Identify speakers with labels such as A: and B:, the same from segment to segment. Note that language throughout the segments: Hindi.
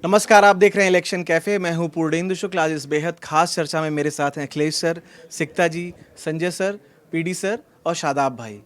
A: नमस्कार, आप देख रहे हैं इलेक्शन कैफे। मैं हूं पूर्णेंदु शुक्ल। आज इस बेहद खास चर्चा में मेरे साथ हैं अखिलेश सर, सिक्ता जी, संजय सर, पीडी सर और शादाब भाई।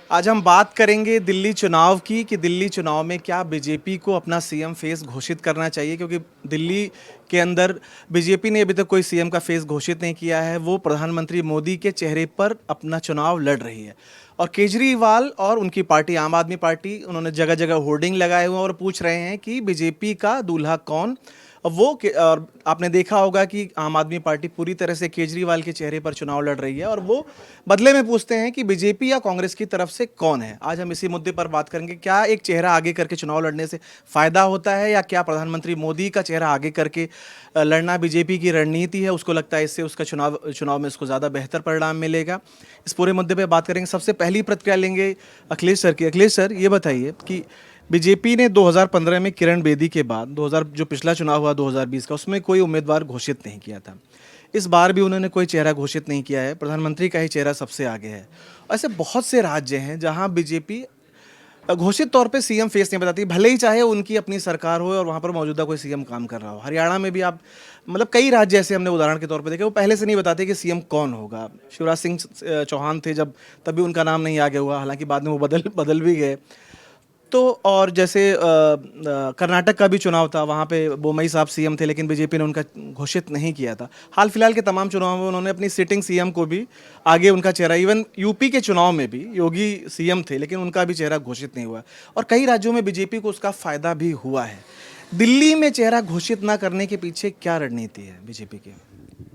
A: आज हम बात करेंगे दिल्ली चुनाव की कि दिल्ली चुनाव में क्या बीजेपी को अपना सीएम फेस घोषित करना चाहिए, क्योंकि दिल्ली के अंदर बीजेपी ने अभी तक कोई सीएम का फेस घोषित नहीं किया है। वो प्रधानमंत्री मोदी के चेहरे पर अपना चुनाव लड़ रही है और केजरीवाल और उनकी पार्टी आम आदमी पार्टी, उन्होंने जगह जगह होर्डिंग लगाए हुए हैं और पूछ रहे हैं कि बीजेपी का दूल्हा कौन। और आपने देखा होगा कि आम आदमी पार्टी पूरी तरह से केजरीवाल के चेहरे पर चुनाव लड़ रही है और वो बदले में पूछते हैं कि बीजेपी या कांग्रेस की तरफ से कौन है। आज हम इसी मुद्दे पर बात करेंगे। क्या एक चेहरा आगे करके चुनाव लड़ने से फायदा होता है, या क्या प्रधानमंत्री मोदी का चेहरा आगे करके लड़ना बीजेपी की रणनीति है? उसको लगता है इससे उसका चुनाव में उसको ज़्यादा बेहतर परिणाम मिलेगा। इस पूरे मुद्दे पर बात करेंगे। सबसे पहली प्रतिक्रिया लेंगे अखिलेश सर की। अखिलेश सर, ये बताइए कि बीजेपी ने 2015 में किरण बेदी के बाद 2000 जो पिछला चुनाव हुआ 2020 का, उसमें कोई उम्मीदवार घोषित नहीं किया था। इस बार भी उन्होंने कोई चेहरा घोषित नहीं किया है। प्रधानमंत्री का ही चेहरा सबसे आगे है। ऐसे बहुत से राज्य हैं जहां बीजेपी घोषित तौर पे सीएम फेस नहीं बताती, भले ही चाहे उनकी अपनी सरकार हो और वहां पर मौजूदा कोई सीएम काम कर रहा हो। हरियाणा में भी आप मतलब कई राज्य ऐसे हमने उदाहरण के तौर पे देखे, वो पहले से नहीं बताते कि सीएम कौन होगा। शिवराज सिंह चौहान थे जब, तभी उनका नाम नहीं आगे हुआ, हालांकि बाद में वो बदल भी गए। तो और जैसे कर्नाटक का भी चुनाव था, वहाँ पे बोमई साहब सीएम थे, लेकिन बीजेपी ने उनका घोषित नहीं किया था। हाल फिलहाल के तमाम चुनावों में उन्होंने अपनी सिटिंग सीएम को भी आगे उनका चेहरा, इवन यूपी के चुनाव में भी योगी सीएम थे, लेकिन उनका भी चेहरा घोषित नहीं हुआ। और कई राज्यों में बीजेपी को उसका फायदा भी हुआ है। दिल्ली में चेहरा घोषित ना करने के पीछे क्या रणनीति है बीजेपी की?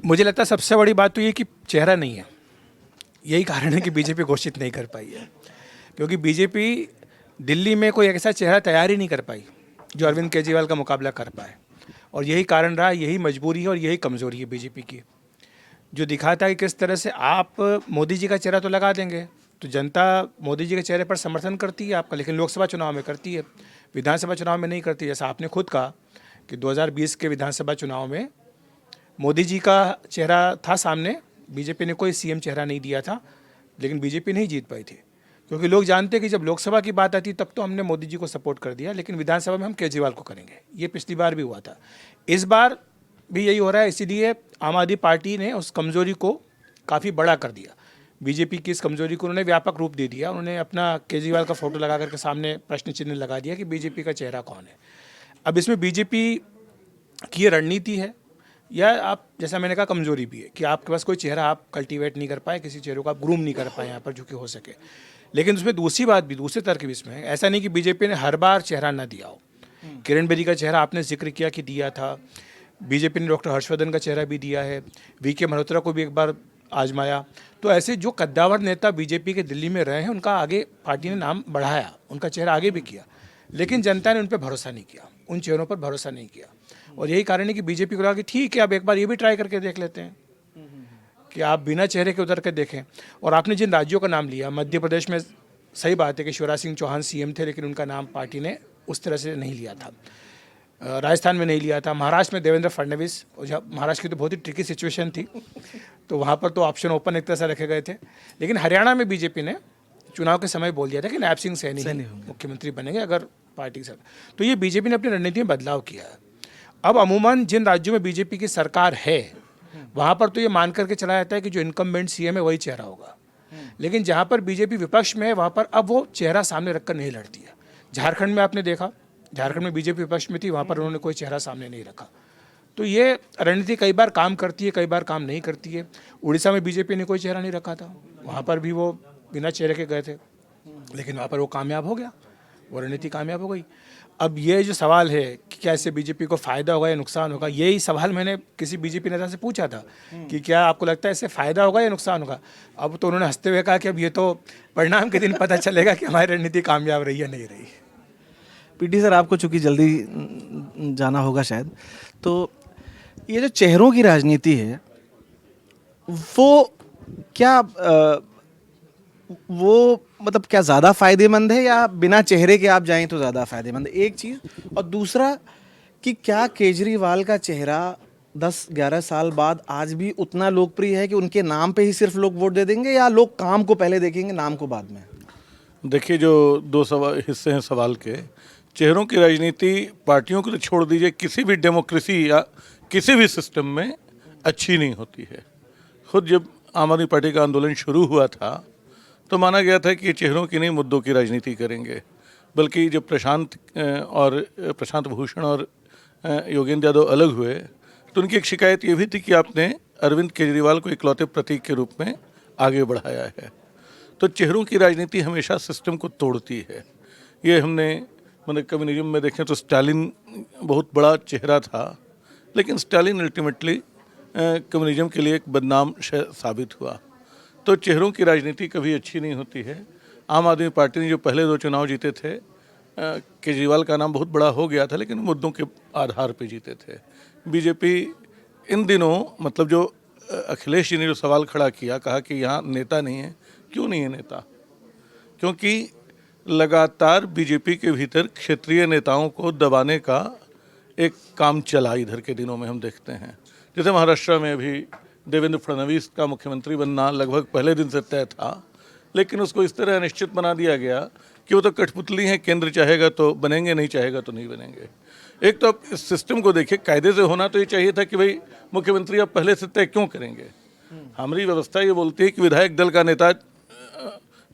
B: मुझे लगता है सबसे बड़ी बात तो ये कि चेहरा नहीं है। यही कारण है कि बीजेपी घोषित नहीं कर पाई है, क्योंकि बीजेपी दिल्ली में कोई ऐसा चेहरा तैयार ही नहीं कर पाई जो अरविंद केजरीवाल का मुकाबला कर पाए। और यही कारण रहा, यही मजबूरी है और यही कमज़ोरी है बीजेपी की, जो दिखाता है कि किस तरह से आप मोदी जी का चेहरा तो लगा देंगे तो जनता मोदी जी के चेहरे पर समर्थन करती है आपका, लेकिन लोकसभा चुनाव में करती है, विधानसभा चुनाव में नहीं करती। जैसा आपने खुद कहा कि 2020 के विधानसभा चुनाव में मोदी जी का चेहरा था सामने, बीजेपी ने कोई सीएम चेहरा नहीं दिया था, लेकिन बीजेपी नहीं जीत पाई थी, क्योंकि लोग जानते हैं कि जब लोकसभा की बात आती तब तो हमने मोदी जी को सपोर्ट कर दिया, लेकिन विधानसभा में हम केजरीवाल को करेंगे। ये पिछली बार भी हुआ था, इस बार भी यही हो रहा है। इसीलिए आम आदमी पार्टी ने उस कमज़ोरी को काफ़ी बड़ा कर दिया। बीजेपी की इस कमज़ोरी को उन्होंने व्यापक रूप दे दिया। उन्होंने अपना केजरीवाल का फोटो लगा करके सामने प्रश्न चिन्ह लगा दिया कि बीजेपी का चेहरा कौन है। अब इसमें बीजेपी की ये रणनीति है, या आप जैसा मैंने कहा कमज़ोरी भी है कि आपके पास कोई चेहरा आप कल्टीवेट नहीं कर पाए, किसी चेहरे को आप ग्रूम नहीं कर पाए यहाँ पर जो कि हो सके। लेकिन उसमें दूसरी बात भी, दूसरे तरह की इसमें ऐसा नहीं कि बीजेपी ने हर बार चेहरा ना दिया हो। किरण बेदी का चेहरा आपने जिक्र किया कि दिया था, बीजेपी ने डॉक्टर हर्षवर्धन का चेहरा भी दिया है, वीके मल्होत्रा को भी एक बार आजमाया। तो ऐसे जो कद्दावर नेता बीजेपी के दिल्ली में रहे हैं, उनका आगे पार्टी ने नाम बढ़ाया, उनका चेहरा आगे भी किया, लेकिन जनता ने उन पर भरोसा नहीं किया, उन चेहरों पर भरोसा नहीं किया। और यही कारण है कि बीजेपी को लगा कि ठीक है, अब एक बार ये भी ट्राई करके देख लेते हैं कि आप बिना चेहरे के उतर के देखें। और आपने जिन राज्यों का नाम लिया, मध्य प्रदेश में सही बात है कि शिवराज सिंह चौहान सीएम थे, लेकिन उनका नाम पार्टी ने उस तरह से नहीं लिया था। राजस्थान में नहीं लिया था। महाराष्ट्र में देवेंद्र फडणवीस, और जब महाराष्ट्र की तो बहुत ही ट्रिकी सिचुएशन थी, तो वहाँ पर तो ऑप्शन ओपन एक तरह से रखे गए थे। लेकिन हरियाणा में बीजेपी ने चुनाव के समय बोल दिया था कि नायब सिंह सैनी मुख्यमंत्री बनेंगे अगर पार्टी से। तो ये बीजेपी ने अपनी रणनीति में बदलाव किया है। अब अमूमन जिन राज्यों में बीजेपी की सरकार है, वहाँ पर तो ये मान करके चला जाता है कि जो इनकम्बेंट सीएम है वही चेहरा होगा। लेकिन जहाँ पर बीजेपी विपक्ष में है, वहाँ पर अब वो चेहरा सामने रखकर नहीं लड़ती है। झारखंड में आपने देखा, झारखंड में बीजेपी विपक्ष में थी, वहाँ पर उन्होंने कोई चेहरा सामने नहीं रखा। तो ये रणनीति कई बार काम करती है, कई बार काम नहीं करती है। उड़ीसा में बीजेपी ने कोई चेहरा नहीं रखा था, वहाँ पर भी वो बिना चेहरे के गए थे, लेकिन वहाँ पर वो कामयाब हो गया, वो रणनीति कामयाब हो गई। अब ये जो सवाल है कि क्या इससे बीजेपी को फ़ायदा होगा या नुकसान होगा, यही सवाल मैंने किसी बीजेपी नेता से पूछा था कि क्या आपको लगता है इससे फ़ायदा होगा या नुकसान होगा। अब तो उन्होंने हंसते हुए कहा कि अब ये तो परिणाम के दिन पता चलेगा कि हमारी रणनीति कामयाब रही या नहीं रही।
A: पीडी सर, आपको चूंकि जल्दी जाना होगा शायद, तो ये जो चेहरों की राजनीति है, वो क्या वो मतलब क्या ज़्यादा फायदेमंद है, या बिना चेहरे के आप जाएं तो ज़्यादा फायदेमंद है? एक चीज़। और दूसरा कि क्या केजरीवाल का चेहरा 10-11 साल बाद आज भी उतना लोकप्रिय है कि उनके नाम पे ही सिर्फ लोग वोट दे देंगे, या लोग काम को पहले देखेंगे, नाम को बाद में?
C: देखिए, जो दो हिस्से हैं सवाल के। चेहरों की राजनीति पार्टियों को तो छोड़ दीजिए, किसी भी डेमोक्रेसी या किसी भी सिस्टम में अच्छी नहीं होती है। खुद जब आम आदमी पार्टी का आंदोलन शुरू हुआ था तो माना गया था कि ये चेहरों की नहीं मुद्दों की राजनीति करेंगे, बल्कि जब प्रशांत भूषण और योगेंद्र यादव अलग हुए तो उनकी एक शिकायत ये भी थी कि आपने अरविंद केजरीवाल को इकलौते प्रतीक के रूप में आगे बढ़ाया है। तो चेहरों की राजनीति हमेशा सिस्टम को तोड़ती है। ये हमने मतलब कम्युनिज्म में देखें तो स्टालिन बहुत बड़ा चेहरा था, लेकिन स्टालिन अल्टीमेटली कम्युनिज्म के लिए एक बदनाम साबित हुआ। तो चेहरों की राजनीति कभी अच्छी नहीं होती है। आम आदमी पार्टी ने जो पहले 2 चुनाव जीते थे, केजरीवाल का नाम बहुत बड़ा हो गया था, लेकिन मुद्दों के आधार पर जीते थे। बीजेपी इन दिनों मतलब जो अखिलेश जी ने जो सवाल खड़ा किया, कहा कि यहाँ नेता नहीं है। क्यों नहीं है नेता? क्योंकि लगातार बीजेपी के भीतर क्षेत्रीय नेताओं को दबाने का एक काम चला इधर के दिनों में हम देखते हैं। जैसे महाराष्ट्र में अभी देवेंद्र फडणवीस का मुख्यमंत्री बनना लगभग पहले दिन से तय था, लेकिन उसको इस तरह अनिश्चित बना दिया गया कि वो तो कठपुतली हैं, केंद्र चाहेगा तो बनेंगे, नहीं चाहेगा तो नहीं बनेंगे। एक तो आप इस सिस्टम को देखिए, कायदे से होना तो ये चाहिए था कि भाई मुख्यमंत्री आप पहले से तय क्यों करेंगे। हमारी व्यवस्था ये बोलती है कि विधायक दल का नेता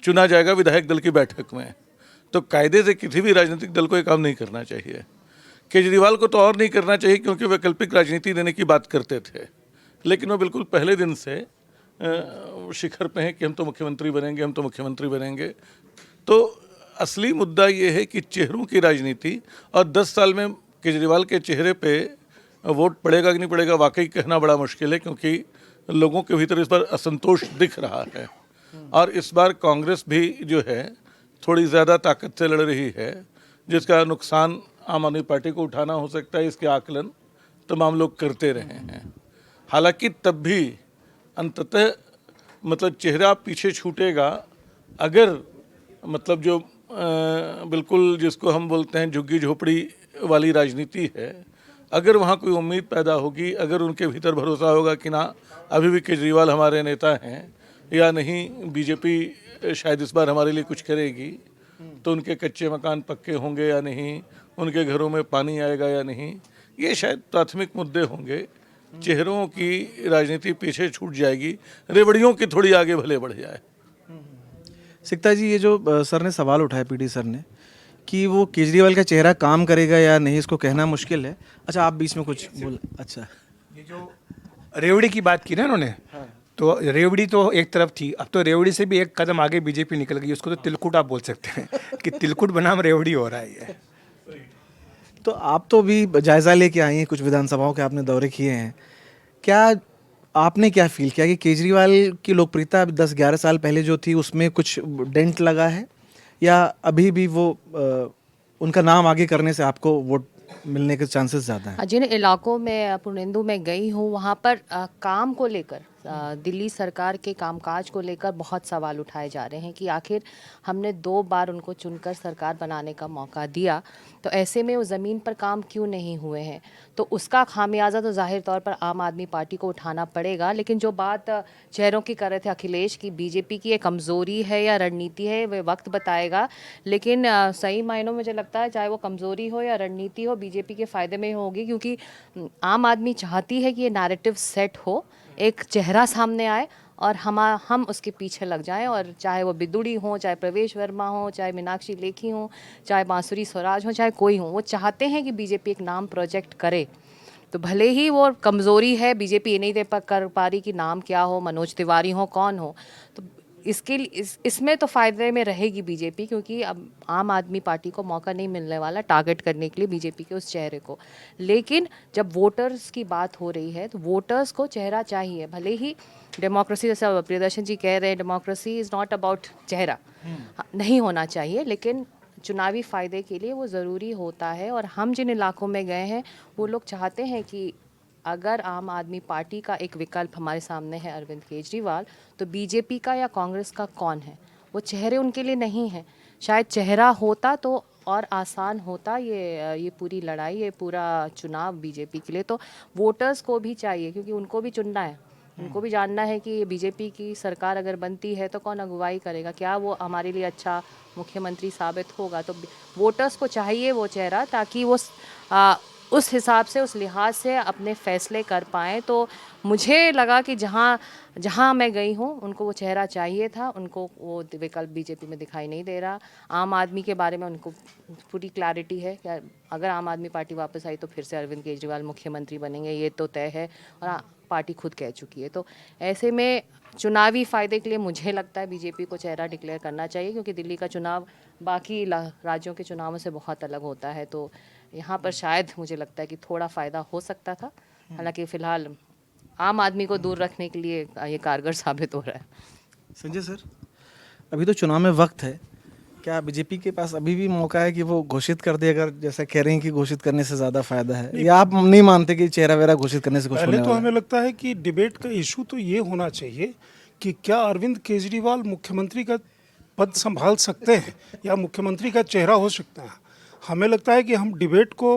C: चुना जाएगा विधायक दल की बैठक में, तो कायदे से किसी भी राजनीतिक दल को ये काम नहीं करना चाहिए। केजरीवाल को तो और नहीं करना चाहिए क्योंकि वैकल्पिक राजनीति देने की बात करते थे, लेकिन वो बिल्कुल पहले दिन से शिखर पे हैं कि हम तो मुख्यमंत्री बनेंगे, हम तो मुख्यमंत्री बनेंगे। तो असली मुद्दा ये है कि चेहरों की राजनीति, और 10 साल में केजरीवाल के चेहरे पे वोट पड़ेगा कि नहीं पड़ेगा वाकई कहना बड़ा मुश्किल है, क्योंकि लोगों के भीतर इस बार असंतोष दिख रहा है। और इस बार कांग्रेस भी जो है थोड़ी ज़्यादा ताकत से लड़ रही है, जिसका नुकसान आम आदमी पार्टी को उठाना हो सकता है। इसके आकलन तमाम लोग करते रहे हैं। हालांकि तब भी अंततः मतलब चेहरा पीछे छूटेगा अगर मतलब जो बिल्कुल जिसको हम बोलते हैं झुग्गी झोपड़ी वाली राजनीति है, अगर वहाँ कोई उम्मीद पैदा होगी, अगर उनके भीतर भरोसा होगा कि ना अभी भी केजरीवाल हमारे नेता हैं या नहीं, बीजेपी शायद इस बार हमारे लिए कुछ करेगी, तो उनके कच्चे मकान पक्के होंगे या नहीं, उनके घरों में पानी आएगा या नहीं, ये शायद प्राथमिक मुद्दे होंगे। चेहरों की राजनीति पीछे छूट जाएगी, रेवड़ियों की थोड़ी आगे भले बढ़ जाए।
A: सिक्ता जी, ये जो सर ने सवाल उठाया, पीडी सर ने, कि वो केजरीवाल का चेहरा काम करेगा या नहीं, इसको कहना मुश्किल है। अच्छा, आप बीच में कुछ बोल। अच्छा,
B: ये जो रेवड़ी की बात की ना उन्होंने, तो रेवड़ी तो एक तरफ थी, अब तो रेवड़ी से भी एक कदम आगे बीजेपी निकल गई। उसको तो तिलकुट आप बोल सकते हैं कि तिलकुट बनाम रेवड़ी हो रहा है ये।
A: तो आप तो भी जायज़ा लेके आई हैं, कुछ विधानसभाओं के आपने दौरे किए हैं, क्या आपने क्या फील किया कि केजरीवाल की लोकप्रियता 10-11 साल पहले जो थी उसमें कुछ डेंट लगा है, या अभी भी वो उनका नाम आगे करने से आपको वोट मिलने के चांसेस ज़्यादा हैं?
D: जिन इलाकों में पूर्णेंदु में गई हूँ वहाँ पर काम को लेकर दिल्ली सरकार के कामकाज को लेकर बहुत सवाल उठाए जा रहे हैं कि आखिर हमने 2 बार उनको चुनकर सरकार बनाने का मौका दिया, तो ऐसे में वो ज़मीन पर काम क्यों नहीं हुए हैं। तो उसका खामियाजा तो जाहिर तौर पर आम आदमी पार्टी को उठाना पड़ेगा। लेकिन जो बात चेहरों की कर रहे थे अखिलेश की, बीजेपी की ये कमज़ोरी है या रणनीति है, वह वक्त बताएगा। लेकिन सही मायनों में मुझे लगता है चाहे वो कमज़ोरी हो या रणनीति हो, बीजेपी के फ़ायदे में होगी, क्योंकि आम आदमी चाहती है कि ये नैरेटिव सेट हो, एक चेहरा सामने आए और हम उसके पीछे लग जाएं। और चाहे वो बिदुड़ी हो, चाहे प्रवेश वर्मा हो, चाहे मीनाक्षी लेखी हो, चाहे बांसुरी स्वराज हो, चाहे कोई हो, वो चाहते हैं कि बीजेपी एक नाम प्रोजेक्ट करे। तो भले ही वो कमज़ोरी है, बीजेपी ये नहीं कर पा रही कि नाम क्या हो, मनोज तिवारी हो, कौन हो, तो इसके लिए इसमें तो फ़ायदे में रहेगी बीजेपी, क्योंकि अब आम आदमी पार्टी को मौका नहीं मिलने वाला टारगेट करने के लिए बीजेपी के उस चेहरे को। लेकिन जब वोटर्स की बात हो रही है तो वोटर्स को चेहरा चाहिए। भले ही डेमोक्रेसी, जैसा प्रियदर्शन जी कह रहे हैं, डेमोक्रेसी इज़ नॉट अबाउट चेहरा, नहीं होना चाहिए, लेकिन चुनावी फ़ायदे के लिए वो ज़रूरी होता है। और हम जिन इलाकों में गए हैं वो लोग चाहते हैं कि अगर आम आदमी पार्टी का एक विकल्प हमारे सामने है अरविंद केजरीवाल, तो बीजेपी का या कांग्रेस का कौन है। वो चेहरे उनके लिए नहीं है। शायद चेहरा होता तो और आसान होता ये पूरी लड़ाई, ये पूरा चुनाव बीजेपी के लिए। तो वोटर्स को भी चाहिए, क्योंकि उनको भी चुनना है। उनको भी जानना है कि बीजेपी की सरकार अगर बनती है तो कौन अगुवाई करेगा, क्या वो हमारे लिए अच्छा मुख्यमंत्री साबित होगा। तो वोटर्स को चाहिए वो चेहरा, ताकि वो उस हिसाब से, उस लिहाज से अपने फैसले कर पाएँ। तो मुझे लगा कि जहाँ जहाँ मैं गई हूँ उनको वो चेहरा चाहिए था, उनको वो विकल्प बीजेपी में दिखाई नहीं दे रहा। आम आदमी के बारे में उनको पूरी क्लैरिटी है कि अगर आम आदमी पार्टी वापस आई तो फिर से अरविंद केजरीवाल मुख्यमंत्री बनेंगे, ये तो तय है और पार्टी खुद कह चुकी है। तो ऐसे में चुनावी फ़ायदे के लिए मुझे लगता है बीजेपी को चेहरा डिक्लेयर करना चाहिए, क्योंकि दिल्ली का चुनाव बाकी राज्यों के चुनावों से बहुत अलग होता है। तो यहाँ पर शायद मुझे लगता है कि थोड़ा फ़ायदा हो सकता था, हालांकि फ़िलहाल आम आदमी को दूर रखने के लिए ये कारगर साबित हो रहा है।
A: संजय सर, अभी तो चुनाव में वक्त है, क्या बीजेपी के पास अभी भी मौका है कि वो घोषित कर दे, अगर जैसा कह रहे हैं कि घोषित करने से ज़्यादा फायदा है, या आप नहीं मानते कि चेहरा वेरा घोषित करने से कुछ
E: पहले
A: होने
E: तो
A: वाला
E: हमें लगता है कि डिबेट का इशू तो ये होना चाहिए कि क्या अरविंद केजरीवाल मुख्यमंत्री का पद संभाल सकते हैं या मुख्यमंत्री का चेहरा हो सकता है। हमें लगता है कि हम डिबेट को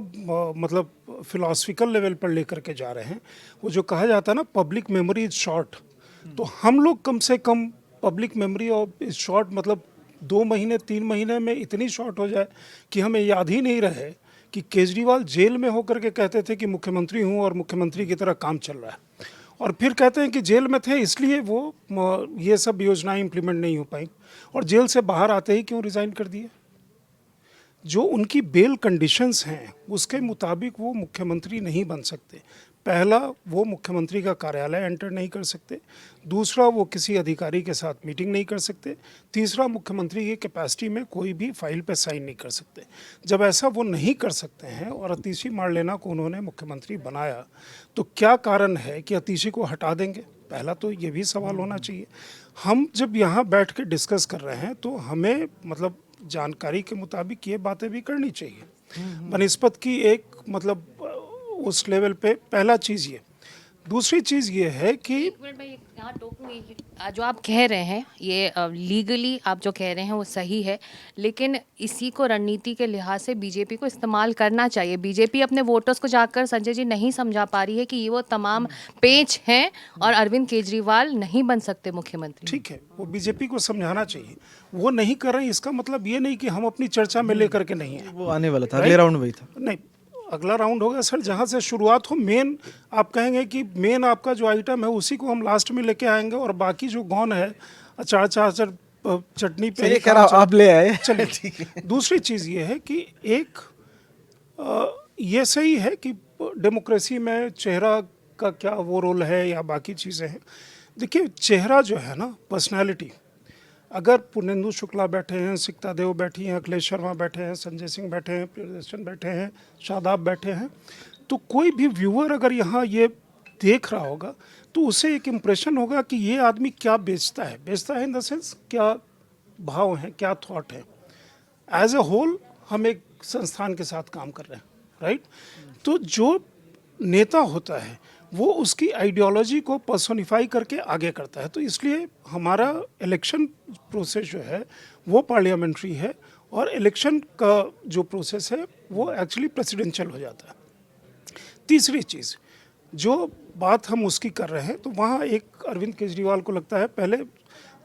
E: मतलब फिलॉसफिकल लेवल पर लेकर के जा रहे हैं। वो जो कहा जाता है ना, पब्लिक मेमोरी इज शॉर्ट, तो हम लोग कम से कम पब्लिक मेमोरी और इज शॉर्ट मतलब 2 महीने 3 महीने में इतनी शॉर्ट हो जाए कि हमें याद ही नहीं रहे कि केजरीवाल जेल में होकर के कहते थे कि मुख्यमंत्री हूँ और मुख्यमंत्री की तरह काम चल रहा है, और फिर कहते हैं कि जेल में थे इसलिए वो ये सब योजनाएं इम्प्लीमेंट नहीं हो पाई, और जेल से बाहर आते ही क्यों रिज़ाइन कर दिए। जो उनकी बेल कंडीशंस हैं उसके मुताबिक वो मुख्यमंत्री नहीं बन सकते। पहला, वो मुख्यमंत्री का कार्यालय एंटर नहीं कर सकते। दूसरा, वो किसी अधिकारी के साथ मीटिंग नहीं कर सकते। तीसरा, मुख्यमंत्री की कैपेसिटी में कोई भी फाइल पे साइन नहीं कर सकते। जब ऐसा वो नहीं कर सकते हैं और अतीशी मारलेना को उन्होंने मुख्यमंत्री बनाया, तो क्या कारण है कि अतीशी को हटा देंगे? पहला तो ये भी सवाल होना चाहिए। हम जब यहाँ बैठ के डिस्कस कर रहे हैं तो हमें मतलब जानकारी के मुताबिक ये बातें भी करनी चाहिए बनिस्बत की एक मतलब उस लेवल पे। पहला चीज़ ये। दूसरी चीज़ ये है कि
D: एक मिनट, मैं यहाँ टोकूंगी। जो आप कह रहे हैं ये लीगली आप जो कह रहे हैं वो सही है, लेकिन इसी को रणनीति के लिहाज से बीजेपी को इस्तेमाल करना चाहिए। बीजेपी अपने वोटर्स को जाकर संजय जी नहीं समझा पा रही है कि ये वो तमाम पेच हैं और अरविंद केजरीवाल नहीं बन सकते मुख्यमंत्री।
E: ठीक है, वो बीजेपी को समझाना चाहिए। वो नहीं कर रहे हैं इसका मतलब ये नहीं कि हम अपनी चर्चा में लेकर के नहीं हैं।
A: वो आने वाला था, अगले राउंड वही था।
E: नहीं, अगला राउंड होगा सर, जहाँ से शुरुआत हो। मेन आप कहेंगे कि मेन आपका जो आइटम है उसी को हम लास्ट में लेके आएंगे, और बाकी जो गौन है अचार चटनी पे ही काम
A: आप ले आए।
E: चलिए। दूसरी चीज़ ये है कि एक ये सही है कि डेमोक्रेसी में चेहरा का क्या वो रोल है या बाकी चीज़ें हैं। देखिए, चेहरा जो है ना, पर्सनैलिटी, अगर पुर्नेंदु शुक्ला बैठे हैं, सिक्ता देव बैठी हैं, अखिलेश शर्मा बैठे हैं, संजय सिंह बैठे हैं, प्रियदर्शन बैठे हैं, शादाब बैठे हैं, तो कोई भी व्यूअर अगर यहाँ ये देख रहा होगा तो उसे एक इम्प्रेशन होगा कि ये आदमी क्या बेचता है इन द सेंस क्या भाव हैं, क्या थॉट है। एज ए होल हम एक संस्थान के साथ काम कर रहे हैं, राइट। तो जो नेता होता है वो उसकी आइडियोलॉजी को पर्सोनिफाई करके आगे करता है। तो इसलिए हमारा इलेक्शन प्रोसेस जो है वो पार्लियामेंट्री है, और इलेक्शन का जो प्रोसेस है वो एक्चुअली प्रेसिडेंशियल हो जाता है। तीसरी चीज़ जो बात हम उसकी कर रहे हैं, तो वहाँ एक अरविंद केजरीवाल को लगता है, पहले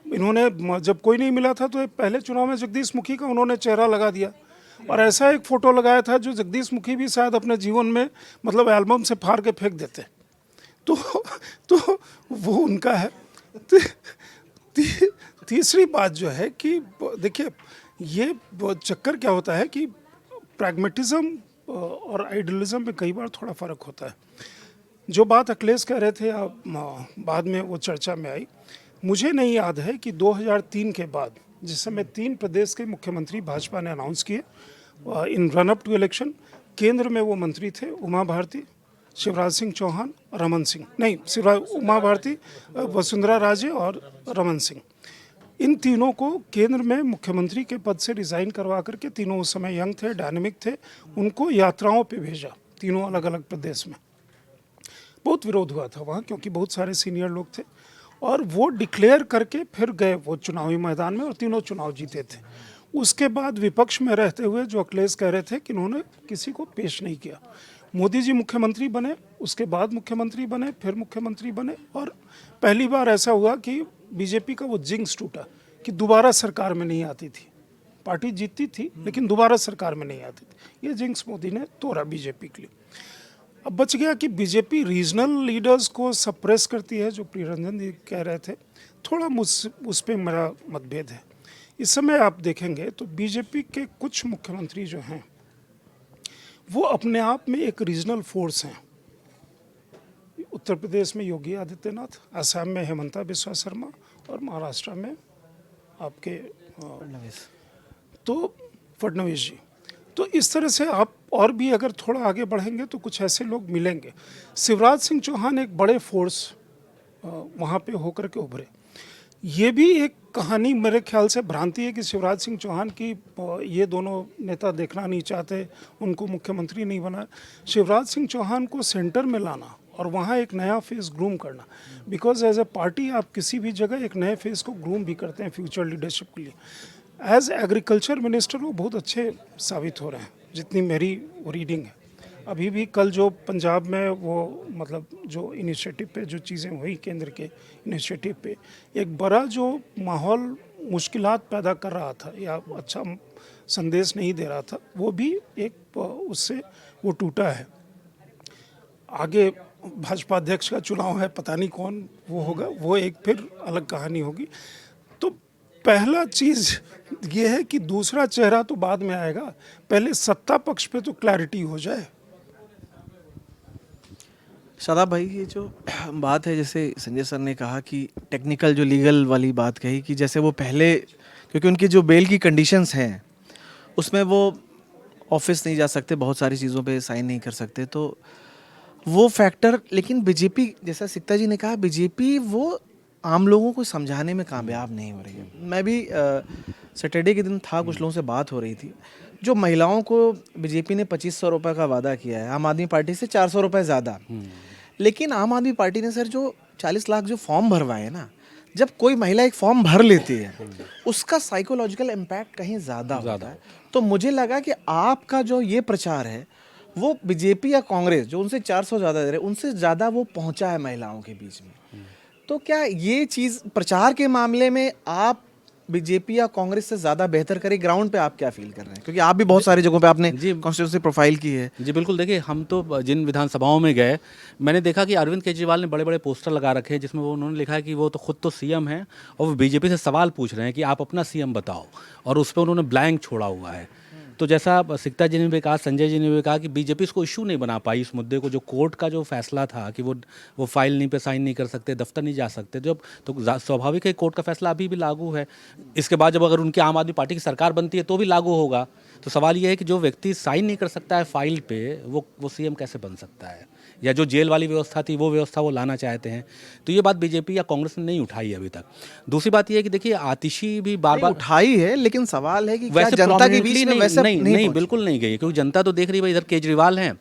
E: इन्होंने जब कोई नहीं मिला था तो पहले चुनाव में जगदीश मुखी का उन्होंने चेहरा लगा दिया, और ऐसा एक फ़ोटो लगाया था जो जगदीश मुखी भी शायद अपने जीवन में मतलब एल्बम से फाड़ के फेंक देते। तो वो उनका है। तीसरी बात जो है कि देखिए, ये चक्कर क्या होता है कि प्रैग्मेटिज्म और आइडियलिज्म में कई बार थोड़ा फ़र्क होता है। जो बात अखिलेश कह रहे थे या बाद में वो चर्चा में आई, मुझे नहीं याद है कि 2003 के बाद, जिस समय 3 प्रदेश के मुख्यमंत्री भाजपा ने अनाउंस किए इन रन अप टू इलेक्शन, केंद्र में वो मंत्री थे उमा भारती, शिवराज सिंह चौहान, रमन सिंह, नहीं उमा भारती, वसुंधरा राजे और रमन सिंह। इन तीनों को केंद्र में मुख्यमंत्री के पद से रिज़ाइन करवा करके, तीनों उस समय यंग थे, डायनेमिक थे, उनको यात्राओं पे भेजा, तीनों अलग अलग प्रदेश में। बहुत विरोध हुआ था वहाँ, क्योंकि बहुत सारे सीनियर लोग थे, और वो डिक्लेयर करके फिर गए वो चुनावी मैदान में, और तीनों चुनाव जीते थे। उसके बाद विपक्ष में रहते हुए जो अखिलेश कह रहे थे कि इन्होंने किसी को पेश नहीं किया, मोदी जी मुख्यमंत्री बने, उसके बाद मुख्यमंत्री बने, फिर मुख्यमंत्री बने, और पहली बार ऐसा हुआ कि बीजेपी का वो जिंक्स टूटा कि दोबारा सरकार में नहीं आती थी। पार्टी जीतती थी लेकिन दोबारा सरकार में नहीं आती थी। ये जिंक्स मोदी ने तोड़ा बीजेपी के लिए। अब बच गया कि बीजेपी रीजनल लीडर्स को सप्रेस करती है, जो प्रियरंजन जी कह रहे थे। थोड़ा उस पर मेरा मतभेद है। इस समय आप देखेंगे तो बीजेपी के कुछ मुख्यमंत्री जो हैं वो अपने आप में एक रीजनल फोर्स हैं। उत्तर प्रदेश में योगी आदित्यनाथ, असम में हेमंता बिस्वा शर्मा, और महाराष्ट्र में आपके तो फडणवीस जी। तो इस तरह से आप और भी अगर थोड़ा आगे बढ़ेंगे तो कुछ ऐसे लोग मिलेंगे। शिवराज सिंह चौहान एक बड़े फोर्स वहाँ पे होकर के उभरे। ये भी एक कहानी मेरे ख्याल से भ्रांति है कि शिवराज सिंह चौहान की ये दोनों नेता देखना नहीं चाहते, उनको मुख्यमंत्री नहीं बनाया। शिवराज सिंह चौहान को सेंटर में लाना और वहाँ एक नया फेस ग्रूम करना, बिकॉज एज ए पार्टी आप किसी भी जगह एक नए फेस को ग्रूम भी करते हैं फ्यूचर लीडरशिप के लिए। एज एग्रीकल्चर मिनिस्टर वो बहुत अच्छे साबित हो रहे हैं, जितनी मेरी रीडिंग है। अभी भी कल जो पंजाब में वो मतलब जो इनिशिएटिव पे जो चीज़ें हुई, केंद्र के इनिशिएटिव पे एक बड़ा जो माहौल मुश्किलात पैदा कर रहा था या अच्छा संदेश नहीं दे रहा था, वो भी एक उससे वो टूटा है। आगे भाजपा अध्यक्ष का चुनाव है, पता नहीं कौन वो होगा, वो एक फिर अलग कहानी होगी। तो पहला चीज़ ये है कि दूसरा चेहरा तो बाद में आएगा, पहले सत्ता पक्ष पे तो क्लैरिटी हो जाए।
A: शादाब भाई, ये जो बात है, जैसे संजय सर ने कहा कि टेक्निकल जो लीगल वाली बात कही कि जैसे वो पहले, क्योंकि उनकी जो बेल की कंडीशंस हैं उसमें वो ऑफिस नहीं जा सकते, बहुत सारी चीज़ों पे साइन नहीं कर सकते, तो वो फैक्टर। लेकिन बीजेपी, जैसा सिक्ता जी ने कहा, बीजेपी वो आम लोगों को समझाने में कामयाब नहीं हो रही है। मैं भी सैटरडे के दिन था, कुछ लोगों से बात हो रही थी। जो महिलाओं को बीजेपी ने 2500 रुपये का वादा किया है, आम आदमी पार्टी से 400 रुपये ज़्यादा। लेकिन आम आदमी पार्टी ने सर जो 40 लाख जो फॉर्म भरवाए ना, जब कोई महिला एक फॉर्म भर लेती है उसका साइकोलॉजिकल इम्पैक्ट कहीं ज़्यादा होता है। तो मुझे लगा कि आपका जो ये प्रचार है वो बीजेपी या कांग्रेस जो उनसे 400 ज़्यादा दे रहे, उनसे ज़्यादा वो पहुंचा है महिलाओं के बीच में। तो क्या ये चीज़ प्रचार के मामले में आप बीजेपी या कांग्रेस से ज़्यादा बेहतर करें? ग्राउंड पे आप क्या फील कर रहे हैं, क्योंकि आप भी बहुत सारी जगहों पे आपने कॉन्स्टिट्यूंसी प्रोफाइल की है।
F: जी बिल्कुल, देखिए हम तो जिन विधानसभाओं में गए, मैंने देखा कि अरविंद केजरीवाल ने बड़े बड़े पोस्टर लगा रखे हैं जिसमें वो उन्होंने लिखा है कि वो तो खुद तो सीएम हैं और वो बीजेपी से सवाल पूछ रहे हैं कि आप अपना सीएम बताओ, और उस पर उन्होंने ब्लैंक छोड़ा हुआ है। तो जैसा सिक्ता जी ने भी कहा, संजय जी ने भी कहा कि बीजेपी इसको इशू नहीं बना पाई, इस मुद्दे को। जो कोर्ट का जो फैसला था कि वो फाइल नहीं पे साइन नहीं कर सकते, दफ्तर नहीं जा सकते, जब तो स्वाभाविक है कोर्ट का फैसला अभी भी लागू है। इसके बाद जब अगर उनकी आम आदमी पार्टी की सरकार बनती है तो भी लागू होगा। तो सवाल ये है कि जो व्यक्ति साइन नहीं कर सकता है फाइल पे, वो सीएम कैसे बन सकता है? या जो जेल वाली व्यवस्था थी वो व्यवस्था वो लाना चाहते हैं। तो ये बात बीजेपी या कांग्रेस ने नहीं उठाई अभी तक। दूसरी बात ये है कि देखिए आतिशी भी बार बार
A: उठाई है, लेकिन सवाल है कि क्या
F: वैसे
A: जनता के बीच में वैसे
F: नहीं
A: पहुंची?
F: बिल्कुल नहीं गई, क्योंकि जनता तो देख रही है। इधर केजरीवाल हैं,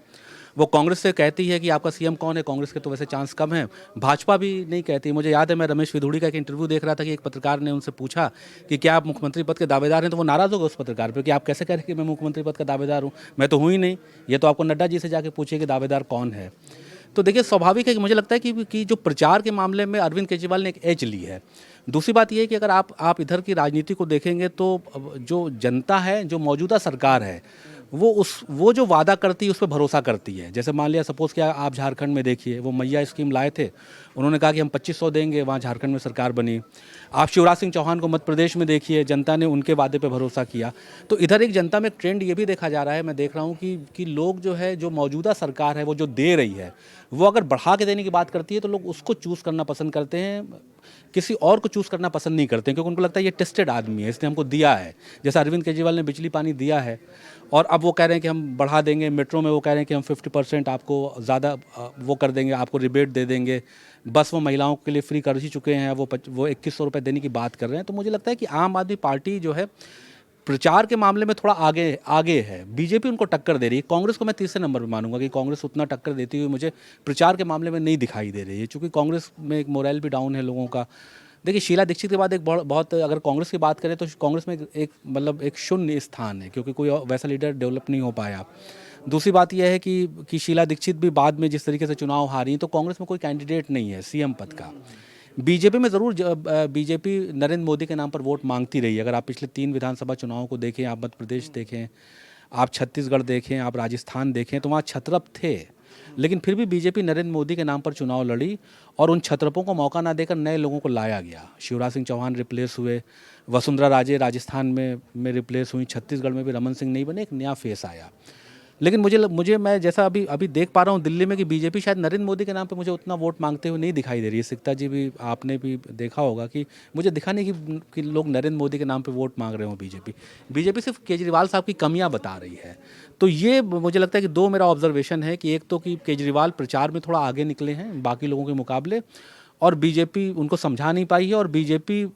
F: वो कांग्रेस से कहती है कि आपका सीएम कौन है, कांग्रेस के तो वैसे चांस कम है। भाजपा भी नहीं कहती। मुझे याद है मैं रमेश विधुड़ी का एक इंटरव्यू देख रहा था कि एक पत्रकार ने उनसे पूछा कि क्या आप मुख्यमंत्री पद के दावेदार हैं, तो वो नाराज़ हो गए उस पत्रकार पर कि आप कैसे कह रहे हैं कि मैं मुख्यमंत्री पद का दावेदार हूँ, मैं तो हूँ ही नहीं। ये तो आपको नड्डा जी से जाके पूछिए कि दावेदार कौन है। तो देखिए स्वाभाविक है कि मुझे लगता है कि जो प्रचार के मामले में अरविंद केजरीवाल ने एक एज ली है। दूसरी बात यह है कि अगर आप इधर की राजनीति को देखेंगे तो जो जनता है, जो मौजूदा सरकार है, वो जो वादा करती है उस पर भरोसा करती है। जैसे मान लिया सपोज़ कि आप झारखंड में देखिए, वो मैया स्कीम लाए थे, उन्होंने कहा कि हम 2500 देंगे, वहाँ झारखंड में सरकार बनी। आप शिवराज सिंह चौहान को मध्य प्रदेश में देखिए, जनता ने उनके वादे पे भरोसा किया। तो इधर एक जनता में एक ट्रेंड ये भी देखा जा रहा है, मैं देख रहा हूँ कि लोग जो है, जो मौजूदा सरकार है वो जो दे रही है, वो अगर बढ़ा के देने की बात करती है तो लोग उसको चूज़ करना पसंद करते हैं, किसी और को चूज़ करना पसंद नहीं करते हैं, क्योंकि उनको लगता है ये टेस्टेड आदमी है, इसने हमको दिया है। जैसे अरविंद केजरीवाल ने बिजली पानी दिया है और अब वो कह रहे हैं कि हम बढ़ा देंगे। मेट्रो में वो कह रहे हैं कि हम 50% आपको ज़्यादा वो कर देंगे, आपको रिबेट दे देंगे। बस वो महिलाओं के लिए फ्री कर ही चुके हैं, वो 2100 रुपये देने की बात कर रहे हैं। तो मुझे लगता है कि आम आदमी पार्टी जो है प्रचार के मामले में थोड़ा आगे है। बीजेपी उनको टक्कर दे रही है। कांग्रेस को मैं तीसरे नंबर पर मानूंगा कि कांग्रेस उतना टक्कर देती हुई मुझे प्रचार के मामले में नहीं दिखाई दे रही है, क्योंकि कांग्रेस में एक मोरल भी डाउन है लोगों का। देखिए शीला दीक्षित के बाद एक बहुत अगर कांग्रेस की बात करें तो कांग्रेस में एक शून्य स्थान है, क्योंकि कोई वैसा लीडर डेवलप नहीं हो पाया। दूसरी बात यह है कि शीला दीक्षित भी बाद में जिस तरीके से चुनाव हारी, तो कांग्रेस में कोई कैंडिडेट नहीं है सीएम पद का। बीजेपी में ज़रूर बीजेपी नरेंद्र मोदी के नाम पर वोट मांगती रही। अगर आप पिछले 3 विधानसभा चुनावों को देखें, आप मध्य प्रदेश देखें, आप छत्तीसगढ़ देखें, आप राजस्थान देखें, तो वहाँ छत्रप थे, लेकिन फिर भी बीजेपी नरेंद्र मोदी के नाम पर चुनाव लड़ी और उन छत्रपों को मौका ना देकर नए लोगों को लाया गया। शिवराज सिंह चौहान रिप्लेस हुए, वसुंधरा राजे राजस्थान में रिप्लेस हुई, छत्तीसगढ़ में भी रमन सिंह नहीं बने, एक नया फेस आया। लेकिन मुझे मैं जैसा अभी देख पा रहा हूँ दिल्ली में कि बीजेपी शायद नरेंद्र मोदी के नाम पे मुझे उतना वोट मांगते हुए नहीं दिखाई दे रही है। सिक्ता जी भी, आपने भी देखा होगा कि मुझे दिखा नहीं कि लोग नरेंद्र मोदी के नाम पे वोट मांग रहे हों। बीजेपी सिर्फ केजरीवाल साहब की कमियां बता रही है। तो ये मुझे लगता है कि 2 मेरा ऑब्जर्वेशन है कि एक तो कि केजरीवाल प्रचार में थोड़ा आगे निकले हैं बाकी लोगों के मुकाबले, और बीजेपी उनको समझा नहीं पाई है, और बीजेपी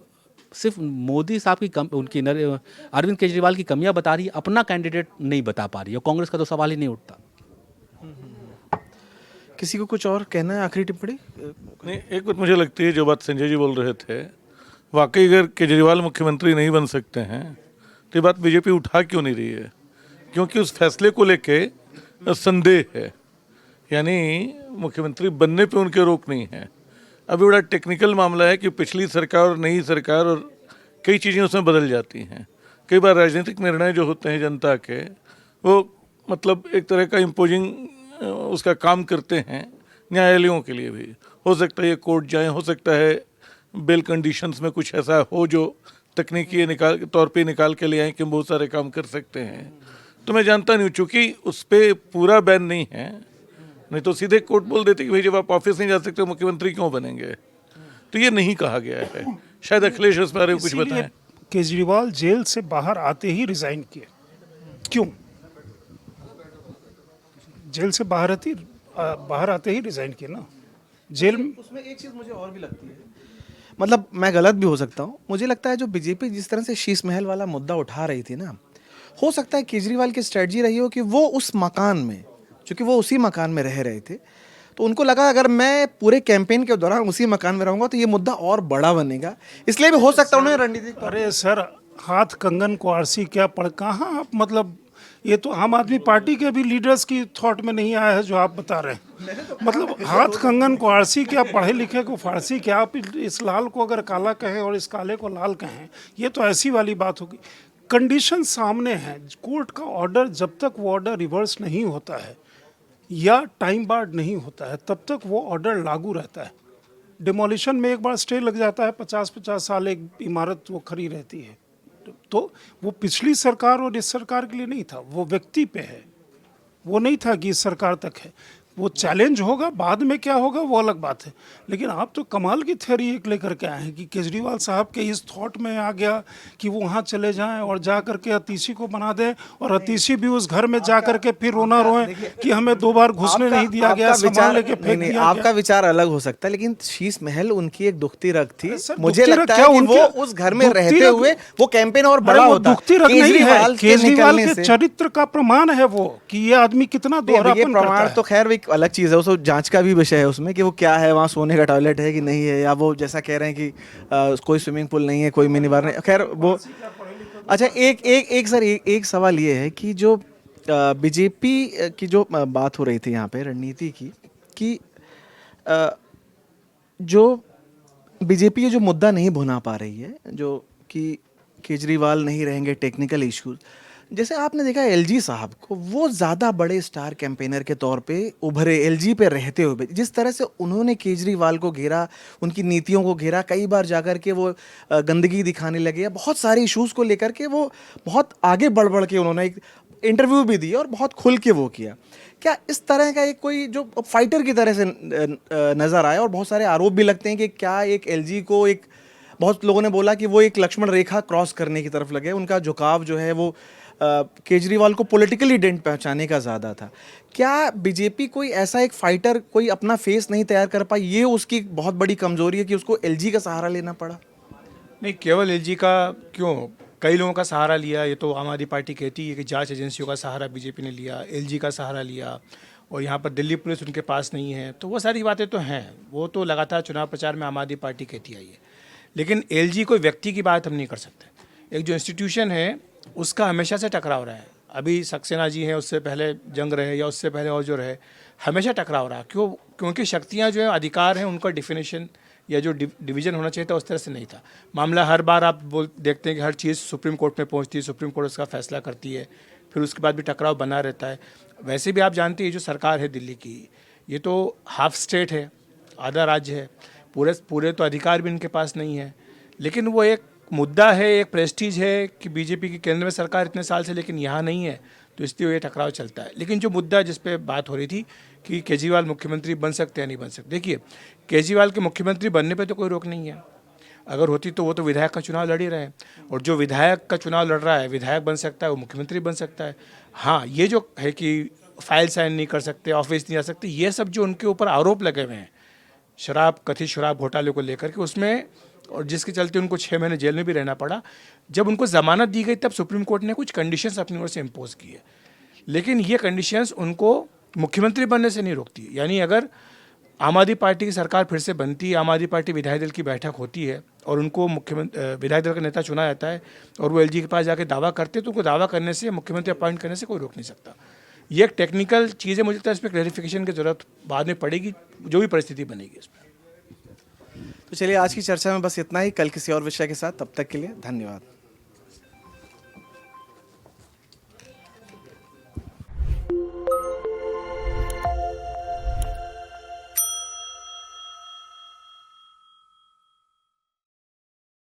F: सिर्फ मोदी साहब की अरविंद केजरीवाल की कमियां बता रही है, अपना कैंडिडेट नहीं बता पा रही है। कांग्रेस का तो सवाल ही नहीं उठता।
A: किसी को कुछ और कहना है, आखिरी टिप्पणी?
C: नहीं, एक बात मुझे लगती है, जो बात संजय जी बोल रहे थे, वाकई अगर केजरीवाल मुख्यमंत्री नहीं बन सकते हैं तो ये बात बीजेपी उठा क्यों नहीं रही है? क्योंकि उस फैसले को लेके संदेह है, यानी मुख्यमंत्री बनने पे उनके रोक नहीं है। अभी बड़ा टेक्निकल मामला है कि पिछली सरकार और नई सरकार और कई चीज़ें उसमें बदल जाती हैं। कई बार राजनीतिक निर्णय जो होते हैं जनता के, वो मतलब एक तरह का इम्पोजिंग उसका काम करते हैं न्यायालयों के लिए भी। हो सकता है ये कोर्ट जाएं, हो सकता है बेल कंडीशंस में कुछ ऐसा हो जो तकनीकी तौर पे निकाल के ले आए कि हम बहुत सारे काम कर सकते हैं। तो मैं जानता नहीं हूँ, चूँकि उस पर पूरा बैन नहीं है, नहीं तो सीधे कोर्ट बोल देते कि भाई जब आप ऑफिस नहीं जा सकते मुख्यमंत्री क्यों बनेंगे। तो ये नहीं कहा गया है। शायद अखिलेश इस बारे में कुछ
E: इसीलिए
C: बताएं।
E: केजरीवाल जेल से बाहर आते ही रिजाइन किए। क्यों? जेल से बाहर आते ही रिजाइन किए ना। जेल में
A: उसमें एक चीज़ मुझे और भी लगती है, मतलब मैं गलत भी हो सकता हूँ, मुझे लगता है जो बीजेपी जिस तरह से शीश महल वाला मुद्दा उठा रही थी ना, हो सकता है केजरीवाल की स्ट्रेटजी रही हो कि वो उस मकान में, चूँकि वो उसी मकान में रह रहे थे, तो उनको लगा अगर मैं पूरे कैंपेन के दौरान उसी मकान में रहूंगा तो ये मुद्दा और बड़ा बनेगा, इसलिए भी हो सकता है उन्होंने रणनीतिक।
E: अरे सर, हाथ कंगन को आरसी क्या पड़, कहाँ आप, मतलब ये तो आम आदमी पार्टी के भी लीडर्स की थॉट में नहीं आया है जो आप बता रहे हैं। मतलब हाथ कंगन को आरसी क्या, पढ़े लिखे को फारसी क्या, आप इस लाल को अगर काला कहें और इस काले को लाल कहें, ये तो ऐसी वाली बात होगी। कंडीशन सामने है, कोर्ट का ऑर्डर, जब तक वो ऑर्डर रिवर्स नहीं होता है या टाइम बार्ड नहीं होता है तब तक वो ऑर्डर लागू रहता है। डिमोलिशन में एक बार स्टे लग जाता है, 50-50 साल एक इमारत वो खड़ी रहती है। तो वो पिछली सरकार और इस सरकार के लिए नहीं था, वो व्यक्ति पे है, वो नहीं था कि इस सरकार तक है। वो चैलेंज होगा, बाद में क्या होगा वो अलग बात है। लेकिन आप तो कमाल की थ्योरी एक लेकर के आए हैं कि केजरीवाल साहब के इस थॉट में आ गया कि वो वहाँ चले जाएं और जा करके अतीशी को बना दें, और अतीशी भी उस घर में जा करके फिर रोना रोए कि हमें 2 बार घुसने नहीं दिया गया, सामान लेके फेंक दिया
A: आपका
E: गया।
A: विचार अलग हो सकता है, लेकिन शीश महल उनकी एक दुखती रग थी।
E: सर,
A: मुझे
E: दुखती रग
A: लगता
E: क्या
A: है कि
E: उनके-
A: वो उस घर में
E: दुखती
A: रहते
E: रग-
A: हुए वो कैंपेन और
E: अरे
A: बड़ा
E: वो
A: होता।
E: दुखती रग नहीं है,
A: केजरीवाल
E: केजरीवाल
A: निकलने
E: के
A: से-
E: चरित्र का प्रमाण है वो, कि ये आदमी कितना
A: नहीं, अब ये
E: दोहरापन करता
A: प्रमाण
E: है।
A: तो खैर एक अलग चीज़ है, उसको जांच का भी विषय है उसमें कि वो क्या है, वहाँ सोने का टॉयलेट है कि नहीं है, या वो जैसा कह रहे हैं कि कोई स्विमिंग पूल नहीं है, कोई मिनी बार नहीं, खैर वो। अच्छा, एक सवाल ये है कि जो बीजेपी की जो बात हो रही थी यहाँ पे रणनीति की, कि जो बीजेपी ये जो मुद्दा नहीं भुना पा रही है, जो कि केजरीवाल नहीं रहेंगे, टेक्निकल इश्यूज, जैसे आपने देखा एलजी साहब को, वो ज़्यादा बड़े स्टार कैंपेनर के तौर पे उभरे एलजी पे रहते हुए, जिस तरह से उन्होंने केजरीवाल को घेरा, उनकी नीतियों को घेरा, कई बार जाकर के वो गंदगी दिखाने लगे, या बहुत सारे इश्यूज़ को लेकर के वो बहुत आगे बढ़ के उन्होंने एक इंटरव्यू भी दी और बहुत खुल के वो किया। क्या इस तरह का एक कोई जो फाइटर की तरह से नज़र आया, और बहुत सारे आरोप भी लगते हैं कि क्या एक एलजी को, एक बहुत लोगों ने बोला कि वो एक लक्ष्मण रेखा क्रॉस करने की तरफ लगे, उनका झुकाव जो है वो केजरीवाल को पॉलिटिकली डेंट पहुंचाने का ज़्यादा था। क्या बीजेपी कोई ऐसा एक फाइटर, कोई अपना फेस नहीं तैयार कर पाई, ये उसकी बहुत बड़ी कमजोरी है कि उसको एलजी का सहारा लेना पड़ा?
B: नहीं, केवल एलजी का क्यों, कई लोगों का सहारा लिया। ये तो आम आदमी पार्टी कहती है कि जांच एजेंसियों का सहारा बीजेपी ने लिया, एलजी का सहारा लिया, और यहाँ पर दिल्ली पुलिस उनके पास नहीं है। तो वो सारी बातें तो हैं, वो तो लगातार चुनाव प्रचार में आम आदमी पार्टी कहती आई है। लेकिन एलजी कोई व्यक्ति की बात हम नहीं कर सकते। एक जो इंस्टीट्यूशन है उसका हमेशा से टकराव रहा है। अभी सक्सेना जी हैं, उससे पहले जंग रहे या उससे पहले और जो रहे, हमेशा टकराव रहा। क्यों? क्योंकि शक्तियाँ जो है, अधिकार हैं, उनका डिफिनेशन या जो डिवीजन होना चाहिए था उस तरह से नहीं था। मामला हर बार आप देखते हैं कि हर चीज़ सुप्रीम कोर्ट में पहुंचती है, सुप्रीम कोर्ट उसका फैसला करती है, फिर उसके बाद भी टकराव बना रहता है। वैसे भी आप जानते हैं, जो सरकार है दिल्ली की, ये तो हाफ स्टेट है, आधा राज्य है, पूरे तो अधिकार भी इनके पास नहीं है। लेकिन वो एक मुद्दा है, एक प्रेस्टीज है कि बीजेपी की केंद्र में सरकार इतने साल से, लेकिन यहाँ नहीं है, तो इसलिए ये टकराव चलता है। लेकिन जो मुद्दा जिस पे बात हो रही थी कि केजरीवाल मुख्यमंत्री बन सकते हैं नहीं बन सकते, देखिए केजरीवाल के मुख्यमंत्री बनने पे तो कोई रोक नहीं है। अगर होती तो वो तो विधायक का चुनाव लड़ ही रहे हैं, और जो विधायक का चुनाव लड़ रहा है, विधायक बन सकता है, वो मुख्यमंत्री बन सकता है। हाँ, ये जो है कि फाइल साइन नहीं कर सकते, ऑफिस नहीं आ सकते, ये सब जो उनके ऊपर आरोप लगे हुए हैं कथित शराब घोटाले को लेकर के, उसमें, और जिसके चलते उनको 6 महीने जेल में भी रहना पड़ा, जब उनको ज़मानत दी गई तब सुप्रीम कोर्ट ने कुछ कंडीशंस अपनी ओर से इम्पोज किए। लेकिन ये कंडीशंस उनको मुख्यमंत्री बनने से नहीं रोकती। यानी अगर आम आदमी पार्टी की सरकार फिर से बनती है, आम आदमी पार्टी विधायक दल की बैठक होती है और उनको विधायक दल का नेता चुना जाता है और वो एलजी के पास जाके दावा करते हैं, तो उनको दावा करने से, मुख्यमंत्री अपॉइंट करने से कोई रोक नहीं सकता। ये एक टेक्निकल चीज़ है, मुझे लगता है इस पर क्लैरिफिकेशन की ज़रूरत बाद में पड़ेगी, जो भी परिस्थिति बनेगी इस पर।
A: तो चलिए, आज की चर्चा में बस इतना ही। कल किसी और विषय के साथ, तब तक के लिए धन्यवाद।